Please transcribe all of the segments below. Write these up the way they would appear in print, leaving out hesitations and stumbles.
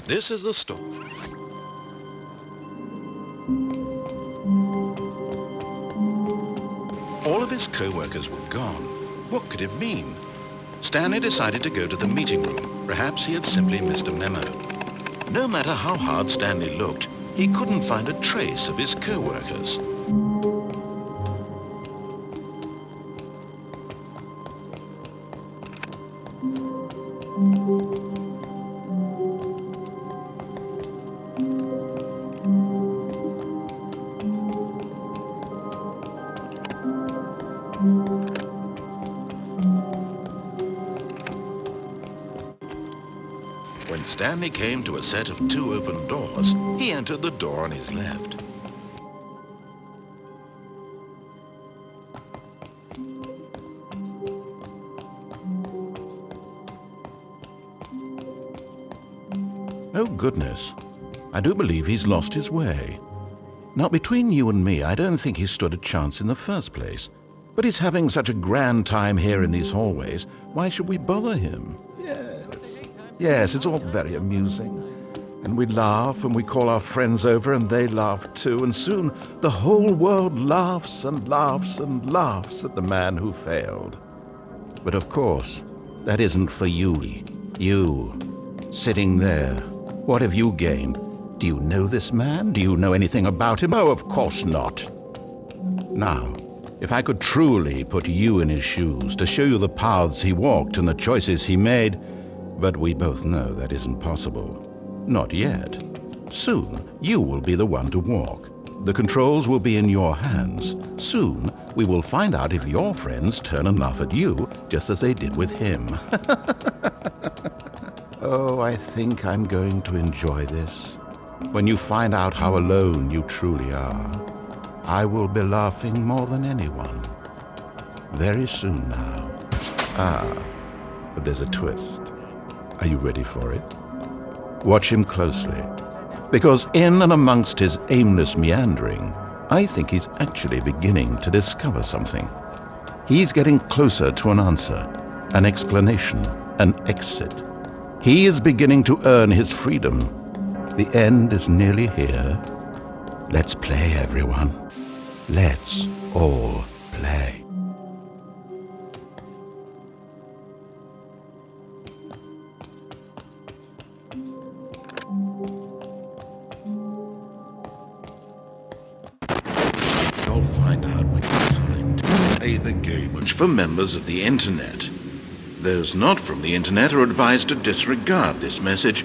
This is the story. All of his co-workers were gone. What could it mean? Stanley decided to go to the meeting room. Perhaps he had simply missed a memo. No matter how hard Stanley looked, he couldn't find a trace of his co-workers. When Stanley came to a set of 2 open doors, he entered the door on his left. Oh goodness, I do believe he's lost his way. Now between you and me, I don't think he stood a chance in the first place. But he's having such a grand time here in these hallways, why should we bother him? Yes, it's all very amusing. And we laugh and we call our friends over and they laugh too, and soon the whole world laughs and laughs and laughs at the man who failed. But of course, that isn't for you. You, sitting there, what have you gained? Do you know this man? Do you know anything about him? Oh, of course not. Now, if I could truly put you in his shoes to show you the paths he walked and the choices he made, but we both know that isn't possible. Not yet. Soon, you will be the one to walk. The controls will be in your hands. Soon, we will find out if your friends turn and laugh at you, just as they did with him. Oh, I think I'm going to enjoy this. When you find out how alone you truly are, I will be laughing more than anyone. Very soon now. But there's a twist. Are you ready for it? Watch him closely, because in and amongst his aimless meandering, I think he's actually beginning to discover something. He's getting closer to an answer, an explanation, an exit. He is beginning to earn his freedom. The end is nearly here. Let's play, everyone. Let's all play. You'll find out when it's time to play the game, which for members of the internet. Those not from the internet are advised to disregard this message,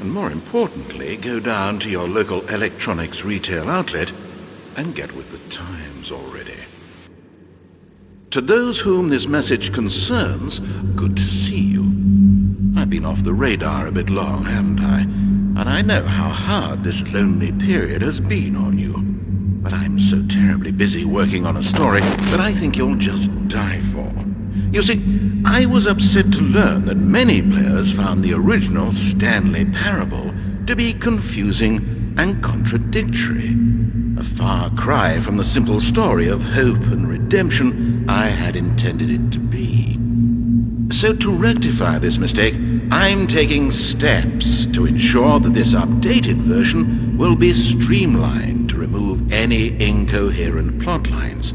and more importantly, go down to your local electronics retail outlet and get with the times already. To those whom this message concerns, good to see you. I've been off the radar a bit long, haven't I? And I know how hard this lonely period has been on you. But I'm so terribly busy working on a story that I think you'll just die for. You see, I was upset to learn that many players found the original Stanley parable to be confusing and contradictory. A far cry from the simple story of hope and redemption I had intended it to be. So to rectify this mistake, I'm taking steps to ensure that this updated version will be streamlined to remove any incoherent plot lines.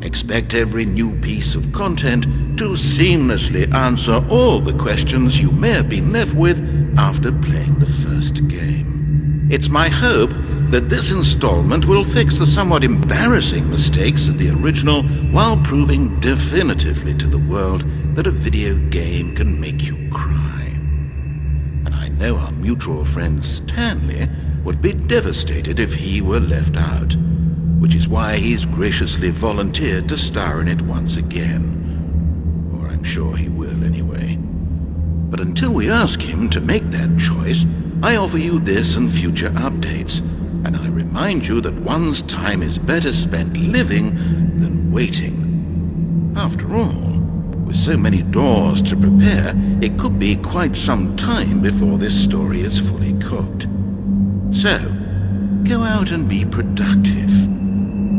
Expect every new piece of content to seamlessly answer all the questions you may have been left with after playing the first game. It's my hope that this installment will fix the somewhat embarrassing mistakes of the original while proving definitively to the world that a video game can make you cry. And I know our mutual friend Stanley would be devastated if he were left out, which is why he's graciously volunteered to star in it once again. Or I'm sure he will anyway. But until we ask him to make that choice, I offer you this and future updates, and I remind you that one's time is better spent living than waiting. After all, with so many doors to prepare, it could be quite some time before this story is fully cooked. So, go out and be productive.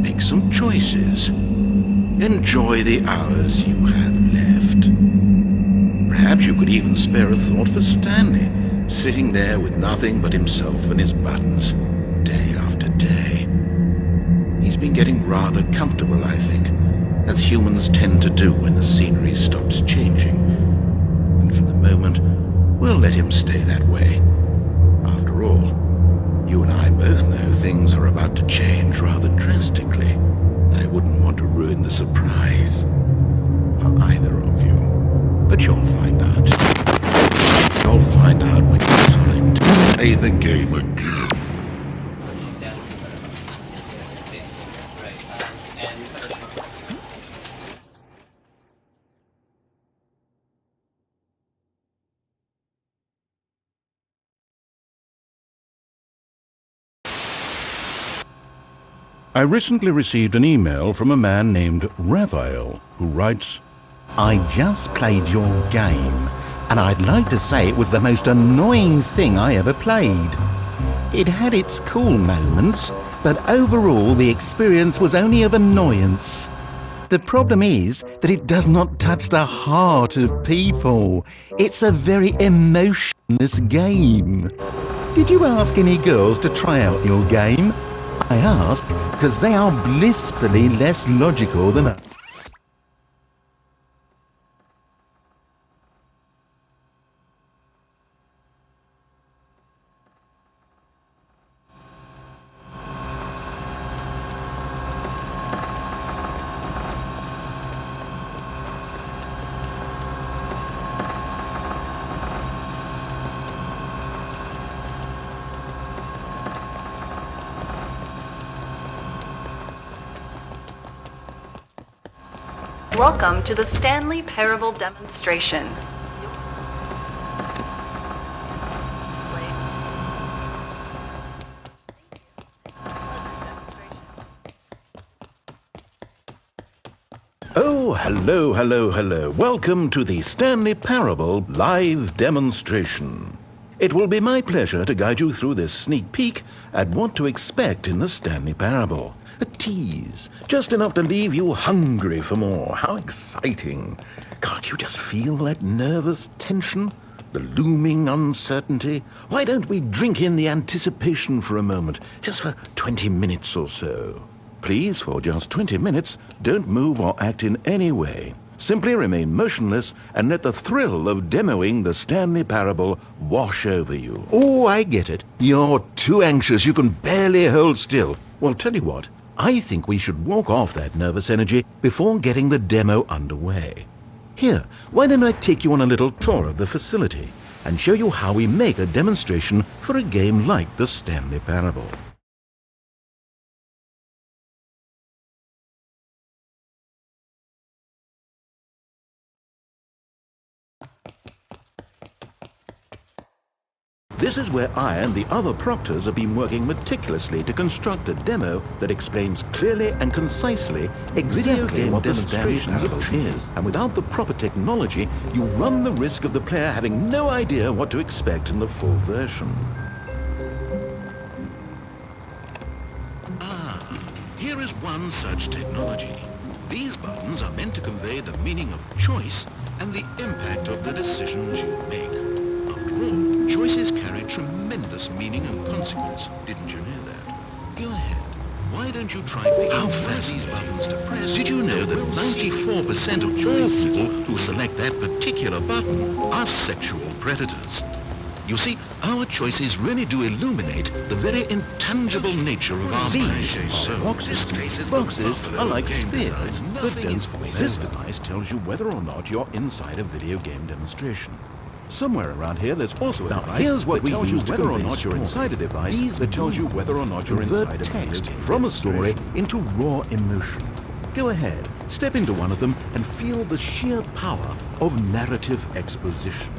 make some choices. Enjoy the hours you have left. Perhaps you could even spare a thought for Stanley, sitting there with nothing but himself and his buttons, day after day. He's been getting rather comfortable, I think, as humans tend to do when the scenery stops changing. And for the moment, we'll let him stay that way. After all, you and I both know things are about to change rather drastically. I wouldn't want to ruin the surprise for either of you. But you'll find out. You'll find out when it's time to play the game again. I recently received an email from a man named Raphael, who writes, I just played your game, and I'd like to say it was the most annoying thing I ever played. It had its cool moments, but overall the experience was only of annoyance. The problem is that it does not touch the heart of people. It's a very emotionless game. Did you ask any girls to try out your game? I asked because they are blissfully less logical than us. Welcome to the Stanley Parable demonstration. Oh, hello, hello, hello. Welcome to the Stanley Parable live demonstration. It will be my pleasure to guide you through this sneak peek at what to expect in the Stanley Parable. A tease, just enough to leave you hungry for more. How exciting. Can't you just feel that nervous tension? The looming uncertainty? Why don't we drink in the anticipation for a moment, just for 20 minutes or so? Please, for just 20 minutes, don't move or act in any way. Simply remain motionless and let the thrill of demoing the Stanley Parable wash over you. Oh, I get it. You're too anxious. You can barely hold still. Well, tell you what. I think we should walk off that nervous energy before getting the demo underway. Here, why don't I take you on a little tour of the facility and show you how we make a demonstration for a game like the Stanley Parable. This is where I and the other proctors have been working meticulously to construct a demo that explains clearly and concisely exactly what demonstrations is. And without the proper technology, you run the risk of the player having no idea what to expect in the full version. Here is one such technology. These buttons are meant to convey the meaning of choice and the impact of the decisions you make. After all, choices carry tremendous meaning and consequence. Didn't you know that? Go ahead. Why don't you try picking these buttons to press? Did you know that 94% of all people who select that particular button are sexual predators? You see, our choices really do illuminate the very intangible nature of our lives. So, boxes are like spears. This device tells you whether or not you're inside a video game demonstration. Somewhere around here, there's also a device here's what that tells you whether or not you're inside a device that tells you whether or not you're inside a text from a story into raw emotion. Go ahead, step into one of them and feel the sheer power of narrative exposition.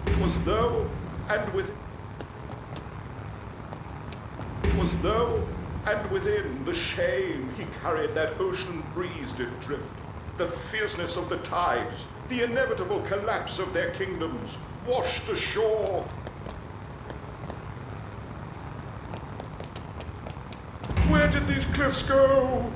It was though, and with was though, and within the shame he carried that ocean breeze did drift. The fierceness of the tides, the inevitable collapse of their kingdoms, washed ashore. Where did these cliffs go?